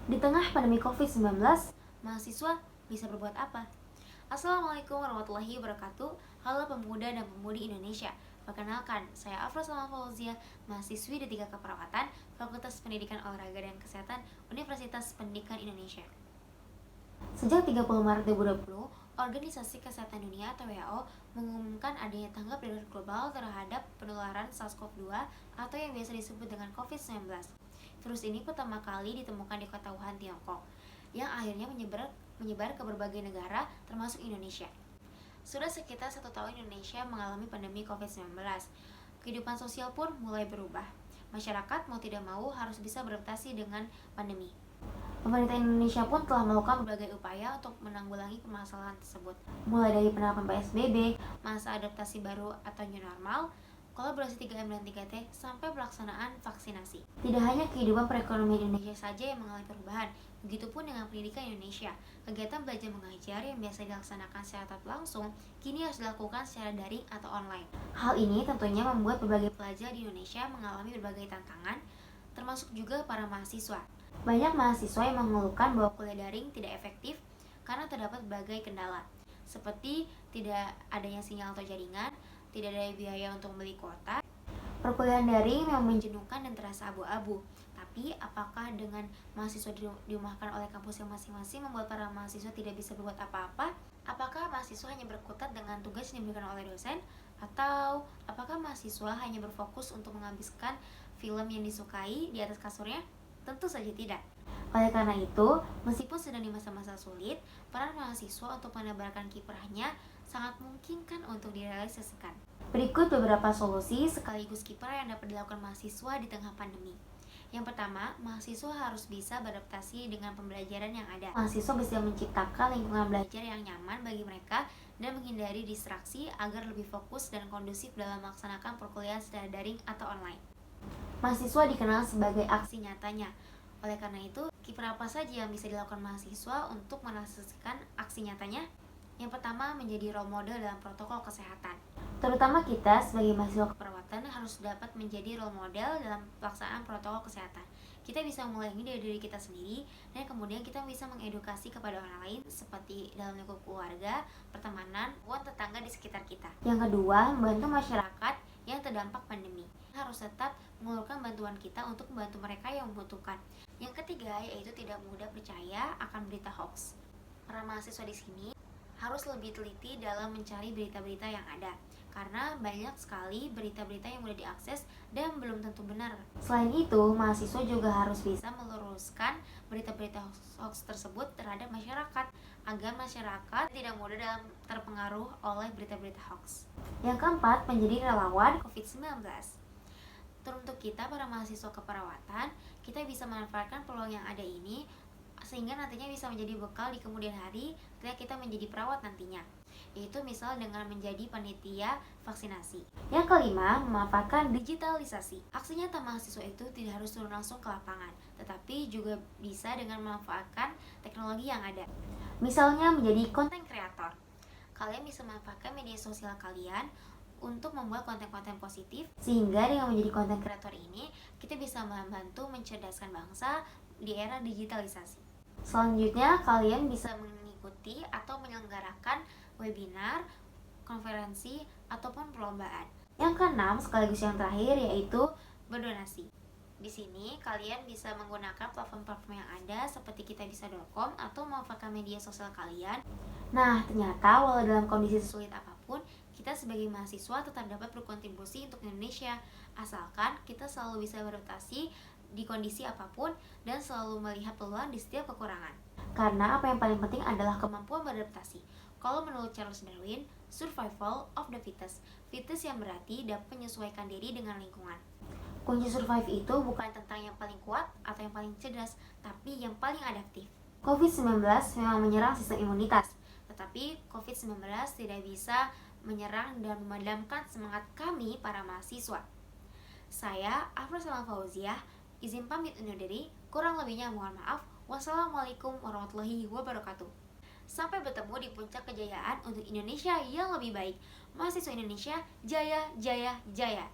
Di tengah pandemi COVID-19, mahasiswa bisa berbuat apa? Assalamualaikum warahmatullahi wabarakatuh. Halo pemuda dan pemudi Indonesia. Perkenalkan, saya Afra Salma Fauzia, mahasiswi D3 Keperawatan, Fakultas Pendidikan Olahraga dan Kesehatan, Universitas Pendidikan Indonesia. Sejak 30 Maret 2020, Organisasi Kesehatan Dunia atau WHO mengumumkan adanya tanggap darurat global terhadap penularan SARS-CoV-2 atau yang biasa disebut dengan COVID-19. Virus ini pertama kali ditemukan di kota Wuhan, Tiongkok, yang akhirnya menyebar ke berbagai negara termasuk Indonesia. Sudah sekitar 1 tahun Indonesia mengalami pandemi COVID-19. Kehidupan sosial pun mulai berubah. Masyarakat mau tidak mau harus bisa beradaptasi dengan pandemi. Pemerintah Indonesia pun telah melakukan berbagai upaya untuk menanggulangi permasalahan tersebut, mulai dari penerapan PSBB, masa adaptasi baru atau new normal, kolaborasi 3M dan 3T, sampai pelaksanaan vaksinasi. Tidak hanya kehidupan perekonomian Indonesia saja yang mengalami perubahan, begitupun dengan pendidikan Indonesia. Kegiatan belajar mengajar yang biasa dilaksanakan secara tatap langsung, kini harus dilakukan secara daring atau online. Hal ini tentunya membuat berbagai pelajar di Indonesia mengalami berbagai tantangan, termasuk juga para mahasiswa. Banyak mahasiswa yang mengeluhkan bahwa kuliah daring tidak efektif karena terdapat berbagai kendala, seperti tidak adanya sinyal atau jaringan, tidak ada biaya untuk membeli kuota. Perkuliahan daring memang menjenuhkan dan terasa abu-abu. Tapi apakah dengan mahasiswa dirumahkan oleh kampus yang masing-masing membuat para mahasiswa tidak bisa berbuat apa-apa? Apakah mahasiswa hanya berkutat dengan tugas yang diberikan oleh dosen? Atau apakah mahasiswa hanya berfokus untuk menghabiskan film yang disukai di atas kasurnya? Tentu saja tidak. Oleh karena itu, meskipun sedang di masa-masa sulit, peran mahasiswa untuk menebarkan kiprahnya sangat mungkin kan untuk direalisasikan. Berikut beberapa solusi sekaligus kiprah yang dapat dilakukan mahasiswa di tengah pandemi. Yang pertama, mahasiswa harus bisa beradaptasi dengan pembelajaran yang ada. Mahasiswa bisa menciptakan lingkungan belajar yang nyaman bagi mereka dan menghindari distraksi agar lebih fokus dan kondusif dalam melaksanakan perkuliahan secara daring atau online. Mahasiswa dikenal sebagai aksi nyatanya. Oleh karena itu, kiprah apa saja yang bisa dilakukan mahasiswa untuk merealisasikan aksi nyatanya? Yang pertama, menjadi role model dalam protokol kesehatan. Terutama kita sebagai mahasiswa keperawatan harus dapat menjadi role model dalam pelaksanaan protokol kesehatan. Kita bisa mulai ini dari diri kita sendiri, dan kemudian kita bisa mengedukasi kepada orang lain seperti dalam lingkup keluarga, pertemanan, dan tetangga di sekitar kita. Yang kedua, membantu masyarakat yang terdampak pandemi. Harus tetap mengeluarkan bantuan kita untuk membantu mereka yang membutuhkan. Yang ketiga, yaitu tidak mudah percaya akan berita hoax. Para mahasiswa di sini harus lebih teliti dalam mencari berita-berita yang ada, karena banyak sekali berita-berita yang mudah diakses dan belum tentu benar. Selain itu, mahasiswa juga harus bisa meluruskan berita-berita hoax tersebut terhadap masyarakat, agar masyarakat tidak mudah dalam terpengaruh oleh berita-berita hoax. Yang keempat, menjadi relawan COVID-19. Untuk kita para mahasiswa keperawatan, kita bisa memanfaatkan peluang yang ada ini sehingga nantinya bisa menjadi bekal di kemudian hari ketika kita menjadi perawat nantinya, yaitu misal dengan menjadi panitia vaksinasi. Yang kelima, memanfaatkan digitalisasi. Aksi nyata mahasiswa itu tidak harus turun langsung ke lapangan, tetapi juga bisa dengan memanfaatkan teknologi yang ada. Misalnya menjadi konten kreator. Kalian bisa memanfaatkan media sosial kalian untuk membuat konten-konten positif, sehingga dengan menjadi konten kreator ini kita bisa membantu mencerdaskan bangsa di era digitalisasi. Selanjutnya, kalian bisa mengikuti atau menyelenggarakan webinar, konferensi, ataupun perlombaan. Yang keenam, sekaligus yang terakhir, yaitu berdonasi. Di sini kalian bisa menggunakan platform-platform yang ada seperti kitabisa.com atau memanfaatkan media sosial kalian. Nah, ternyata walau dalam kondisi sesulit apapun, kita sebagai mahasiswa tetap dapat berkontribusi untuk Indonesia, asalkan kita selalu bisa beradaptasi di kondisi apapun dan selalu melihat peluang di setiap kekurangan. Karena apa yang paling penting adalah kemampuan beradaptasi. Kalau menurut Charles Darwin, survival of the fittest. Fittest yang berarti dapat menyesuaikan diri dengan lingkungan. Kunci survive itu bukan tentang yang paling kuat atau yang paling cerdas, tapi yang paling adaptif. COVID-19 memang menyerang sistem imunitas, tetapi COVID-19 tidak bisa menyerang dan memadamkan semangat kami para mahasiswa. Saya, Afra Salma Fauzia, izin pamit undur diri, kurang lebihnya mohon maaf. Wassalamualaikum warahmatullahi wabarakatuh. Sampai bertemu di puncak kejayaan untuk Indonesia yang lebih baik. Mahasiswa Indonesia, jaya, jaya, jaya.